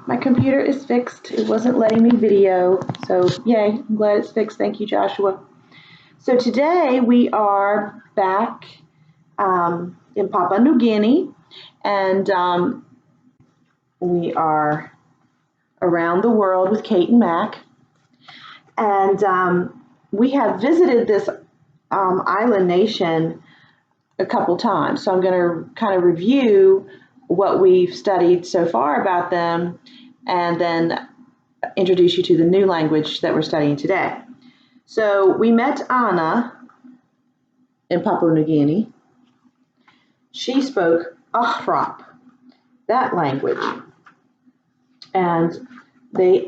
My computer is fixed. It wasn't letting me video, so yay, I'm glad it's fixed. Thank you, Joshua. So today we are back in Papua New Guinea, and we are around the world with Kate and Mack. And we have visited this island nation a couple times. So I'm going to kind of review what we've studied so far about them and then introduce you to the new language that we're studying today. So we met Anna in Papua New Guinea. She spoke Ahrap, that language. And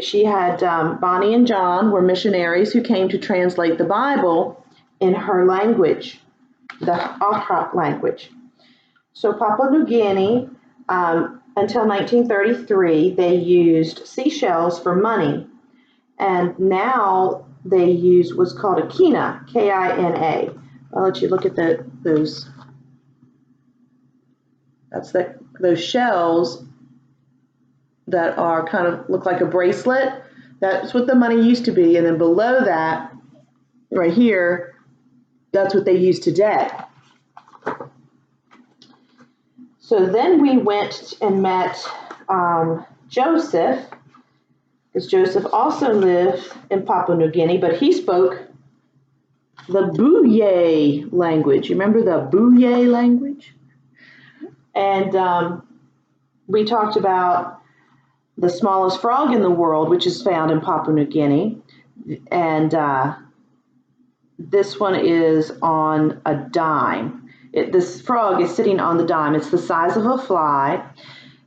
she had Bonnie and John were missionaries who came to translate the Bible in her language, the Ahrap language. So Papua New Guinea, until 1933, they used seashells for money, and now they use what's called a kina, K-I-N-A. I'll let you look at those. That's those shells that are kind of look like a bracelet. That's what the money used to be, and then below that, right here, that's what they use today. So then we went and met Joseph, because Joseph also lived in Papua New Guinea, but he spoke the Buye language. You remember the Buye language? And we talked about the smallest frog in the world, which is found in Papua New Guinea. And this one is on a dime. This frog is sitting on the dime. It's the size of a fly,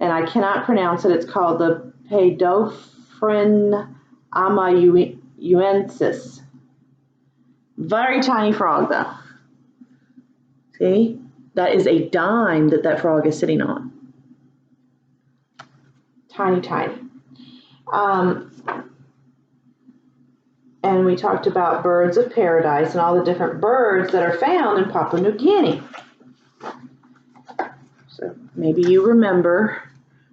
and I cannot pronounce it. It's called the Pedophryn amayuensis. Very tiny frog, though. See? That is a dime that frog is sitting on. Tiny, tiny. And we talked about birds of paradise and all the different birds that are found in Papua New Guinea. So maybe you remember,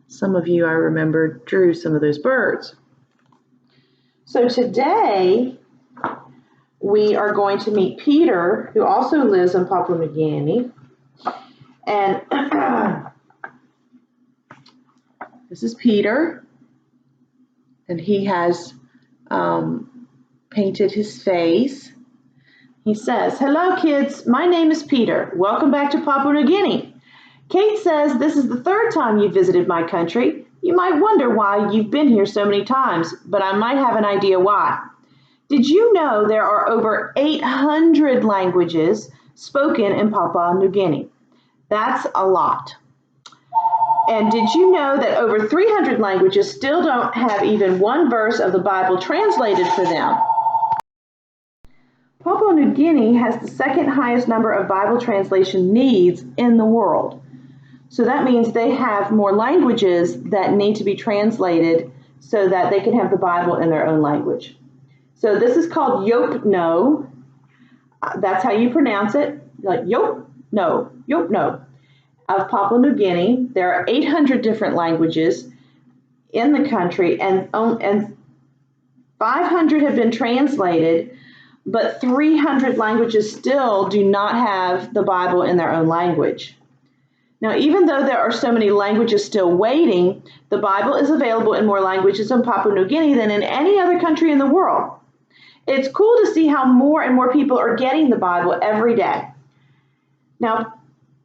some of you I remember drew some of those birds. So today we are going to meet Peter, who also lives in Papua New Guinea. And this is Peter, and he has painted his face. He says, "Hello kids, my name is Peter. Welcome back to Papua New Guinea. Kate says this is the third time you visited my country. You might wonder why you've been here so many times, but I might have an idea why. Did you know there are over 800 languages spoken in Papua New Guinea? That's a lot. And did you know that over 300 languages still don't have even one verse of the Bible translated for them? Papua New Guinea has the second highest number of Bible translation needs in the world. So that means they have more languages that need to be translated so that they can have the Bible in their own language. So this is called Yopno. That's how you pronounce it, like Yopno. Of Papua New Guinea. There are 800 different languages in the country, and 500 have been translated, but 300 languages still do not have the Bible in their own language. Now, even though there are so many languages still waiting, the Bible is available in more languages in Papua New Guinea than in any other country in the world. It's cool to see how more and more people are getting the Bible every day. Now,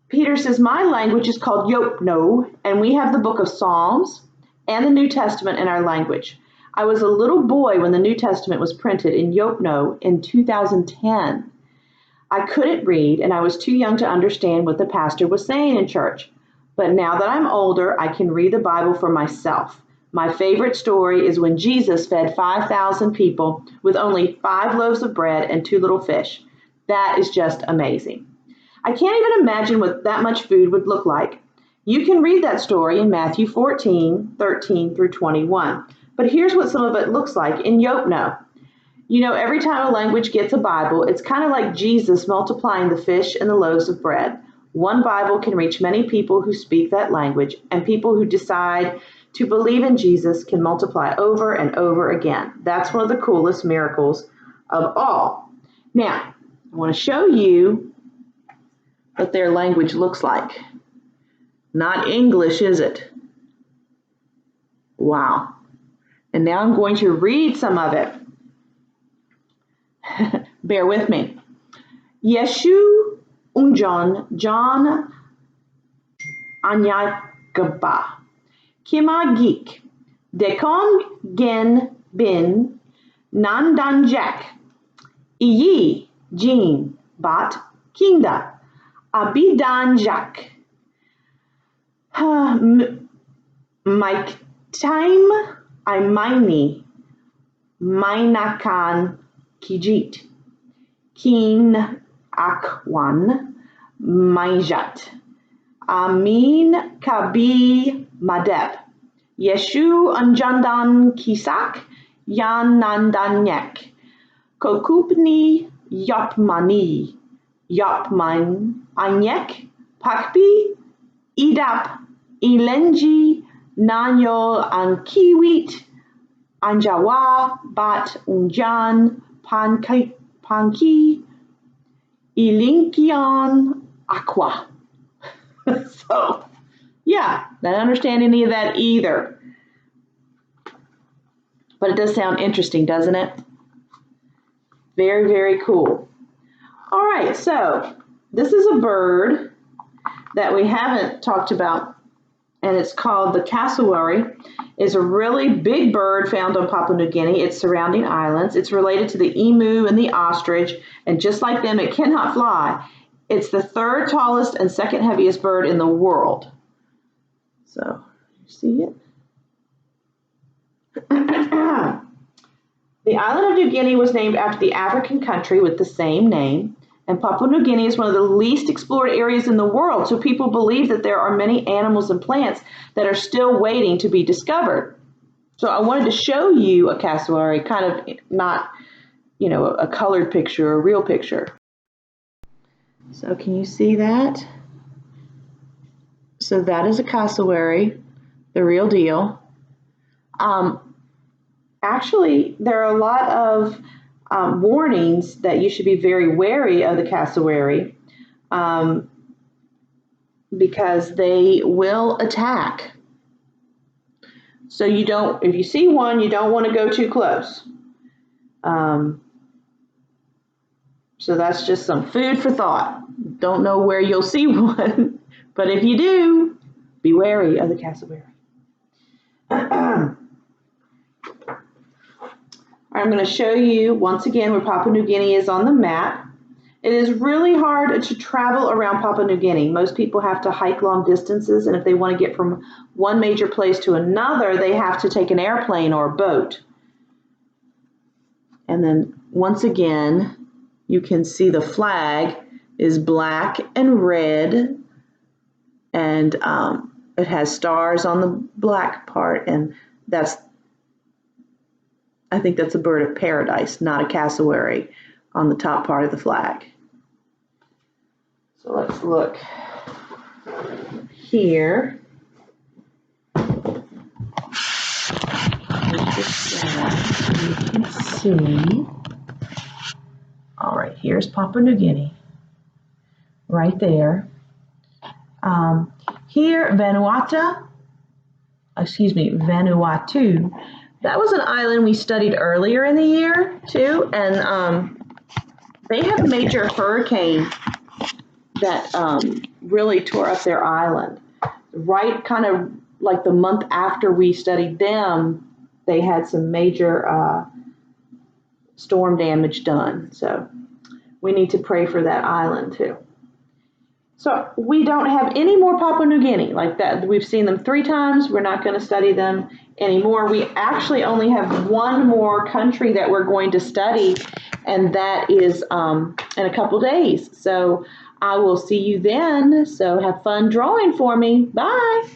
Peter says, my language is called Yopno, and we have the book of Psalms and the New Testament in our language. I was a little boy when the New Testament was printed in Yopno in 2010. I couldn't read, and I was too young to understand what the pastor was saying in church. But now that I'm older, I can read the Bible for myself. My favorite story is when Jesus fed 5,000 people with only 5 loaves of bread and 2 little fish. That is just amazing. I can't even imagine what that much food would look like. You can read that story in Matthew 14, 13 through 21. But here's what some of it looks like in Yopno. You know, every time a language gets a Bible, it's kind of like Jesus multiplying the fish and the loaves of bread. One Bible can reach many people who speak that language and people who decide to believe in Jesus can multiply over and over again. That's one of the coolest miracles of all. Now, I want to show you what their language looks like. Not English, is it? Wow. And now I'm going to read some of it. Bear with me. Yeshu John Anyagaba. Kima Geek. Dekon Gen Bin Nandanjak. Iyi Jin Bat Kinda. Abidanjak. Mike Time Imaini Mainakan Kijit. Kin Akwan Maijat. Amin Kabi Madep. Yeshu Anjandan Kisak Yan Nandanyak. Kokupni Yopmani Yopman Anyek Pakpi Idap Ilenji Nanyo Ankiwit Anjawa Bat Unjan Panki Ilinkion Aqua. So, yeah, I don't understand any of that either. But it does sound interesting, doesn't it? Very, very cool. All right, so this is a bird that we haven't talked about, and it's called the cassowary. It's a really big bird found on Papua New Guinea, its surrounding islands. It's related to the emu and the ostrich, and just like them, it cannot fly. It's the third tallest and second heaviest bird in the world. So, you see it? The island of New Guinea was named after the African country with the same name, and Papua New Guinea is one of the least explored areas in the world, so people believe that there are many animals and plants that are still waiting to be discovered. So I wanted to show you a cassowary, kind of not, a colored picture, a real picture. So can you see that? So that is a cassowary, the real deal. Actually, there are a lot of warnings that you should be very wary of the cassowary because they will attack. So if you see one, you don't want to go too close. So that's just some food for thought. Don't know where you'll see one, but if you do, be wary of the cassowary. I'm going to show you once again where Papua New Guinea is on the map. It is really hard to travel around Papua New Guinea. Most people have to hike long distances, and if they want to get from one major place to another, they have to take an airplane or a boat. And then once again, you can see the flag is black and red, and it has stars on the black part, and I think that's a bird of paradise, not a cassowary, on the top part of the flag. So let's look here. You can see. All right, here's Papua New Guinea, right there. Here, Vanuatu. That was an island we studied earlier in the year, too, and they had a major hurricane that really tore up their island. Right kind of like the month after we studied them, they had some major storm damage done. So we need to pray for that island, too. So we don't have any more Papua New Guinea like that. We've seen them 3 times. We're not going to study them anymore. We actually only have one more country that we're going to study, and that is in a couple days. So I will see you then. So have fun drawing for me. Bye.